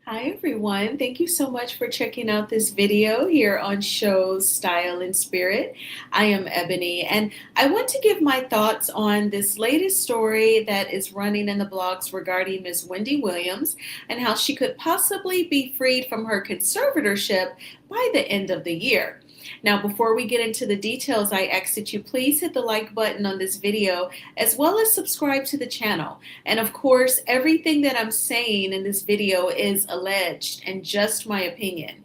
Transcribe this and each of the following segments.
Hi everyone, thank you so much for checking out this video here on Shows Style and Spirit. I am Ebony and I want to give my thoughts on this latest story that is running in the blogs regarding Miss Wendy Williams and how she could possibly be freed from her conservatorship by the end of the year. Now, before we get into the details, I ask that you please hit the like button on this video as well as subscribe to the channel. And of course, everything that I'm saying in this video is alleged and just my opinion.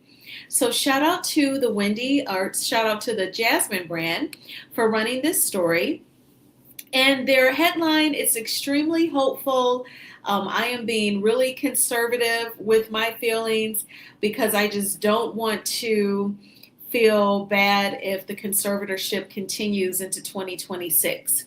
So shout out to the shout out to the Jasmine brand for running this story. And their headline is extremely hopeful. I am being really conservative with my feelings because I just don't want to feel bad if the conservatorship continues into 2026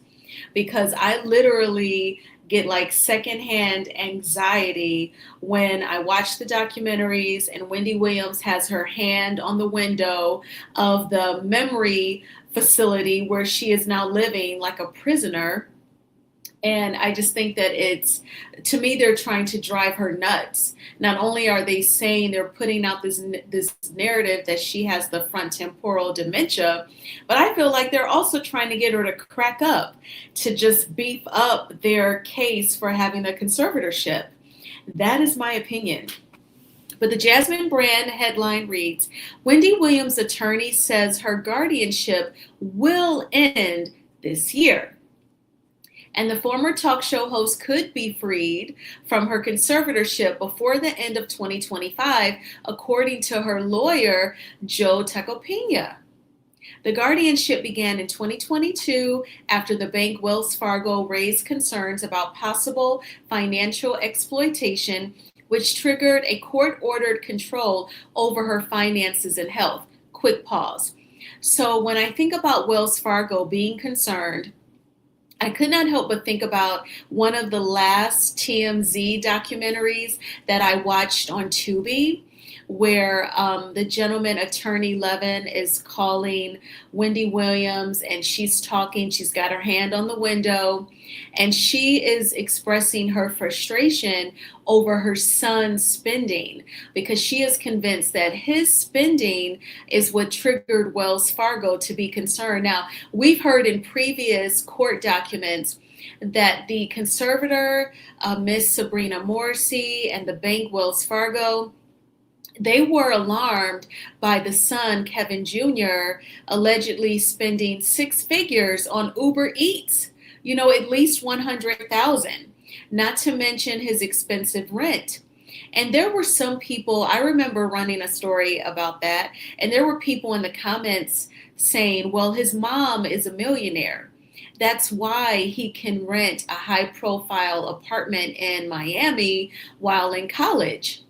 because I literally get like secondhand anxiety when I watch the documentaries and Wendy Williams has her hand on the window of the memory facility where she is now living like a prisoner. And I just think that to me, they're trying to drive her nuts. Not only are they saying they're putting out this narrative that she has the front temporal dementia, but I feel like they're also trying to get her to crack up, to just beef up their case for having the conservatorship. That is my opinion. But the Jasmine Brand headline reads, Wendy Williams' attorney says her guardianship will end this year. And the former talk show host could be freed from her conservatorship before the end of 2025, according to her lawyer, Joe Tacopina. The guardianship began in 2022 after the bank Wells Fargo raised concerns about possible financial exploitation, which triggered a court-ordered control over her finances and health. Quick pause. So when I think about Wells Fargo being concerned, I could not help but think about one of the last TMZ documentaries that I watched on Tubi, where the gentleman, Attorney Levin, is calling Wendy Williams and she's talking. She's got her hand on the window and she is expressing her frustration over her son's spending because she is convinced that his spending is what triggered Wells Fargo to be concerned. Now, we've heard in previous court documents that the conservator, Miss Sabrina Morrissey, and the bank Wells Fargo, they were alarmed by the son, Kevin Jr., allegedly spending six figures on Uber Eats, at least 100,000, not to mention his expensive rent. And there were some people, I remember running a story about that, and there were people in the comments saying, well, his mom is a millionaire. That's why he can rent a high profile apartment in Miami while in college.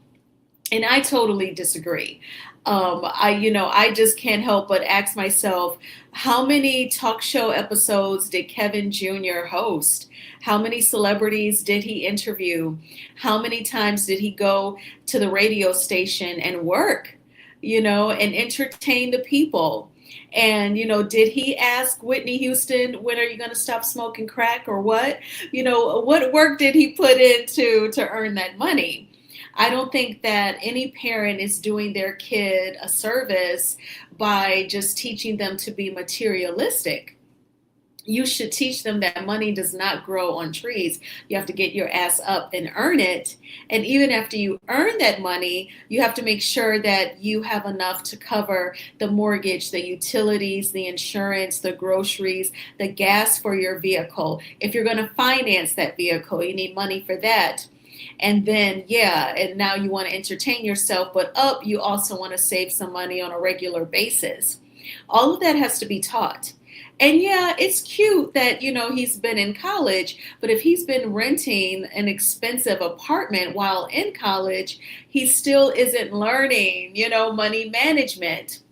And I totally disagree. I just can't help but ask myself, how many talk show episodes did Kevin Jr. host? How many celebrities did he interview? How many times did he go to the radio station and work, and entertain the people? And, did he ask Whitney Houston, when are you going to stop smoking crack or what? What work did he put into to earn that money? I don't think that any parent is doing their kid a service by just teaching them to be materialistic. You should teach them that money does not grow on trees. You have to get your ass up and earn it. And even after you earn that money, you have to make sure that you have enough to cover the mortgage, the utilities, the insurance, the groceries, the gas for your vehicle. If you're going to finance that vehicle, you need money for that. And then, and now you want to entertain yourself, but you also want to save some money on a regular basis. All of that has to be taught. And it's cute that, he's been in college, but if he's been renting an expensive apartment while in college, he still isn't learning, money management.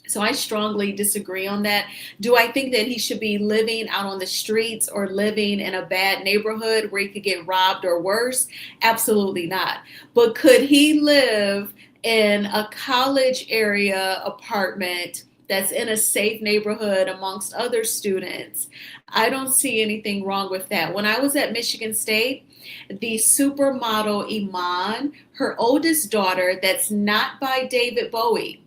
So I strongly disagree on that. Do I think that he should be living out on the streets or living in a bad neighborhood where he could get robbed or worse? Absolutely not. But could he live in a college area apartment that's in a safe neighborhood amongst other students. I don't see anything wrong with that. When I was at Michigan State, the supermodel Iman, her oldest daughter, that's not by David Bowie.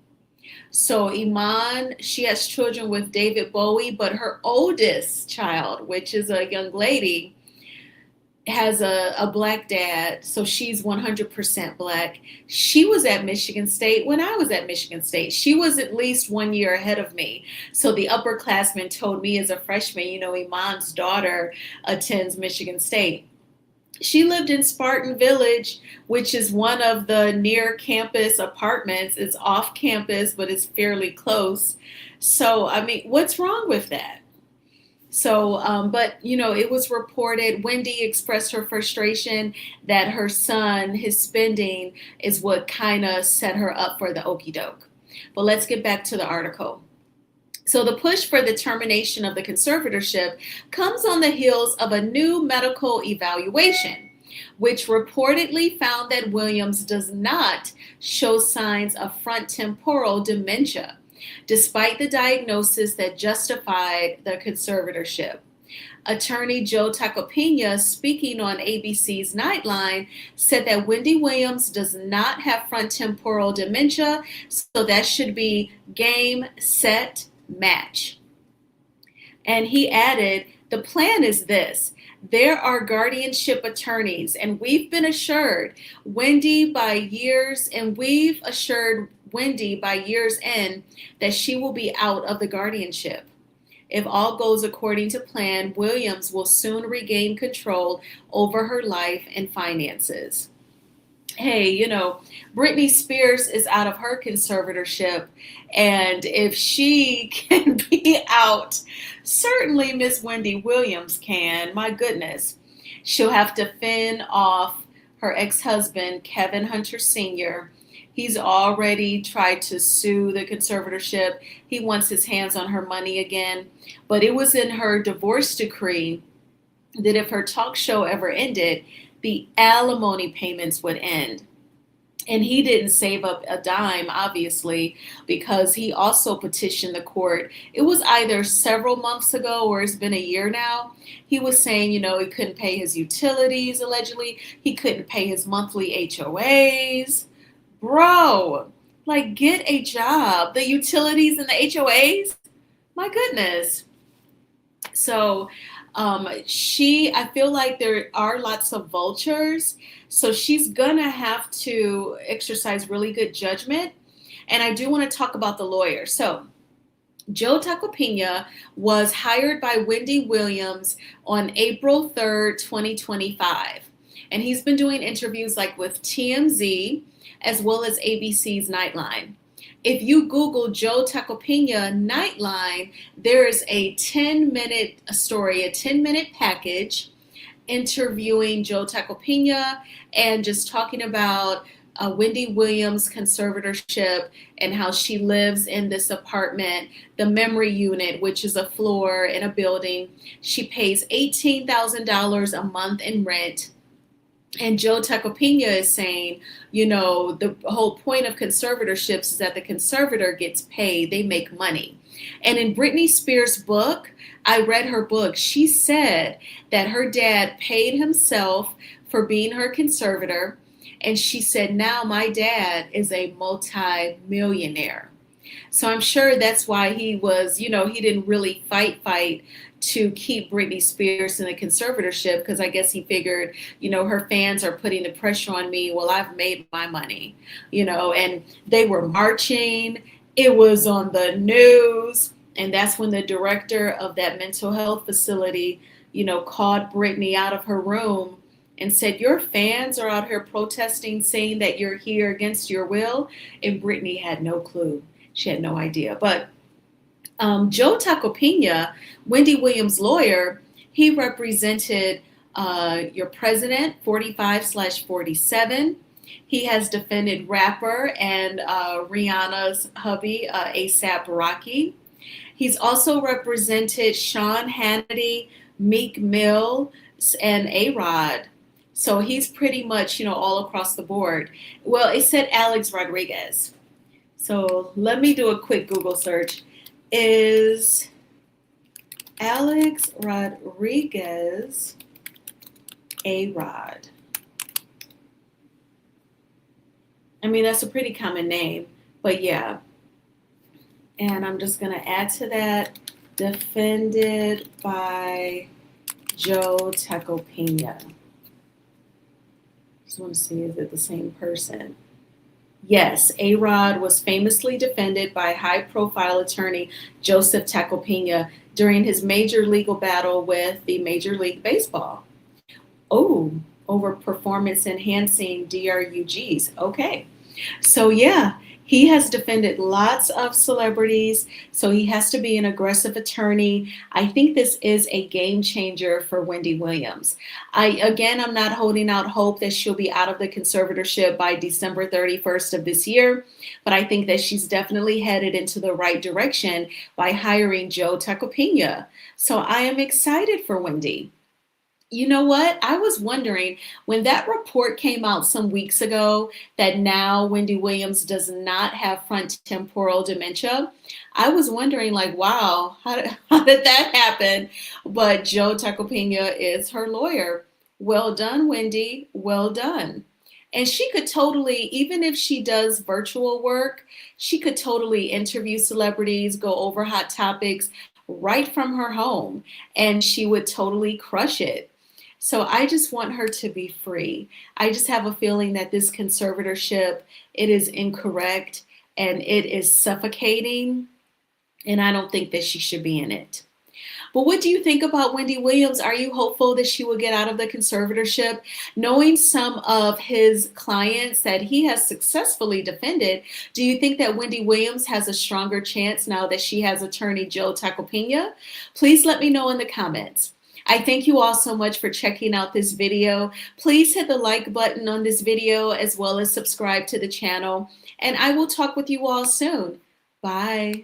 So Iman, she has children with David Bowie, but her oldest child, which is a young lady, has a black dad, so she's 100% black. She was at Michigan State when I was at Michigan State. She was at least 1 year ahead of me. So the upperclassmen told me as a freshman, Iman's daughter attends Michigan State. She lived in Spartan Village, which is one of the near campus apartments. It's off campus, but it's fairly close. So, I mean, what's wrong with that? So, but it was reported, Wendy expressed her frustration that her son, his spending is what kind of set her up for the okey doke. But let's get back to the article. So the push for the termination of the conservatorship comes on the heels of a new medical evaluation, which reportedly found that Williams does not show signs of frontotemporal dementia, despite the diagnosis that justified the conservatorship. Attorney Joe Tacopina, speaking on ABC's Nightline, said that Wendy Williams does not have frontotemporal dementia, so that should be game, set, match. And he added, the plan is this. There are guardianship attorneys, and we've been assured Wendy by years, and we've assured Wendy by year's end that she will be out of the guardianship. If all goes according to plan, Williams will soon regain control over her life and finances. Hey, Britney Spears is out of her conservatorship, and if she can be out, certainly Miss Wendy Williams can. My goodness. She'll have to fend off her ex-husband, Kevin Hunter Sr. He's already tried to sue the conservatorship. He wants his hands on her money again. But it was in her divorce decree that if her talk show ever ended, the alimony payments would end. And he didn't save up a dime, obviously, because he also petitioned the court. It was either several months ago or it's been a year now. He was saying, he couldn't pay his utilities, allegedly. He couldn't pay his monthly HOAs. Bro, like, get a job. The utilities and the HOAs? My goodness. So I feel like there are lots of vultures. So she's gonna have to exercise really good judgment. And I do want to talk about the lawyer. So Joe Tacopina was hired by Wendy Williams on April 3rd, 2025. And he's been doing interviews like with TMZ as well as ABC's Nightline. If you Google Joe Tacopina Nightline, there is a 10-minute story, a 10-minute package interviewing Joe Tacopina and just talking about Wendy Williams' conservatorship and how she lives in this apartment, the memory unit, which is a floor in a building. She pays $18,000 a month in rent. And Joe Tacopina is saying, the whole point of conservatorships is that the conservator gets paid, they make money. And in Britney Spears' book, I read her book, she said that her dad paid himself for being her conservator. And she said, now my dad is a multi-millionaire. So I'm sure that's why he was, he didn't really fight to keep Britney Spears in the conservatorship, because I guess he figured, her fans are putting the pressure on me. Well, I've made my money, and they were marching. It was on the news. And that's when the director of that mental health facility, called Britney out of her room and said, your fans are out here protesting, saying that you're here against your will. And Britney had no clue. She had no idea. But Joe Tacopina, Wendy Williams' lawyer, he represented your president, 45/47. He has defended rapper and Rihanna's hubby, A$AP Rocky. He's also represented Sean Hannity, Meek Mill, and A-Rod. So he's pretty much, all across the board. Well, it said Alex Rodriguez. So let me do a quick Google search. Is Alex Rodriguez A-Rod? I mean, that's a pretty common name, but yeah. And I'm just going to add to that, defended by Joe Tacopina. Just want to see, is it the same person? Yes, A-Rod was famously defended by high-profile attorney Joseph Tacopina during his major legal battle with the Major League Baseball. Oh, over performance-enhancing DRUGs. Okay. So yeah, he has defended lots of celebrities, so he has to be an aggressive attorney. I think this is a game changer for Wendy Williams. I'm not holding out hope that she'll be out of the conservatorship by December 31st of this year, but I think that she's definitely headed into the right direction by hiring Joe Tacopina. So I am excited for Wendy. You know what? I was wondering when that report came out some weeks ago that now Wendy Williams does not have front temporal dementia. I was wondering, like, wow, how did that happen? But Joe Tacopina is her lawyer. Well done, Wendy. Well done. And she could totally, even if she does virtual work, she could totally interview celebrities, go over hot topics right from her home, and she would totally crush it. So I just want her to be free. I just have a feeling that this conservatorship, it is incorrect and it is suffocating, and I don't think that she should be in it. But what do you think about Wendy Williams? Are you hopeful that she will get out of the conservatorship? Knowing some of his clients that he has successfully defended, do you think that Wendy Williams has a stronger chance now that she has attorney Joe Tacopina? Please let me know in the comments. I thank you all so much for checking out this video. Please hit the like button on this video as well as subscribe to the channel. And I will talk with you all soon. Bye.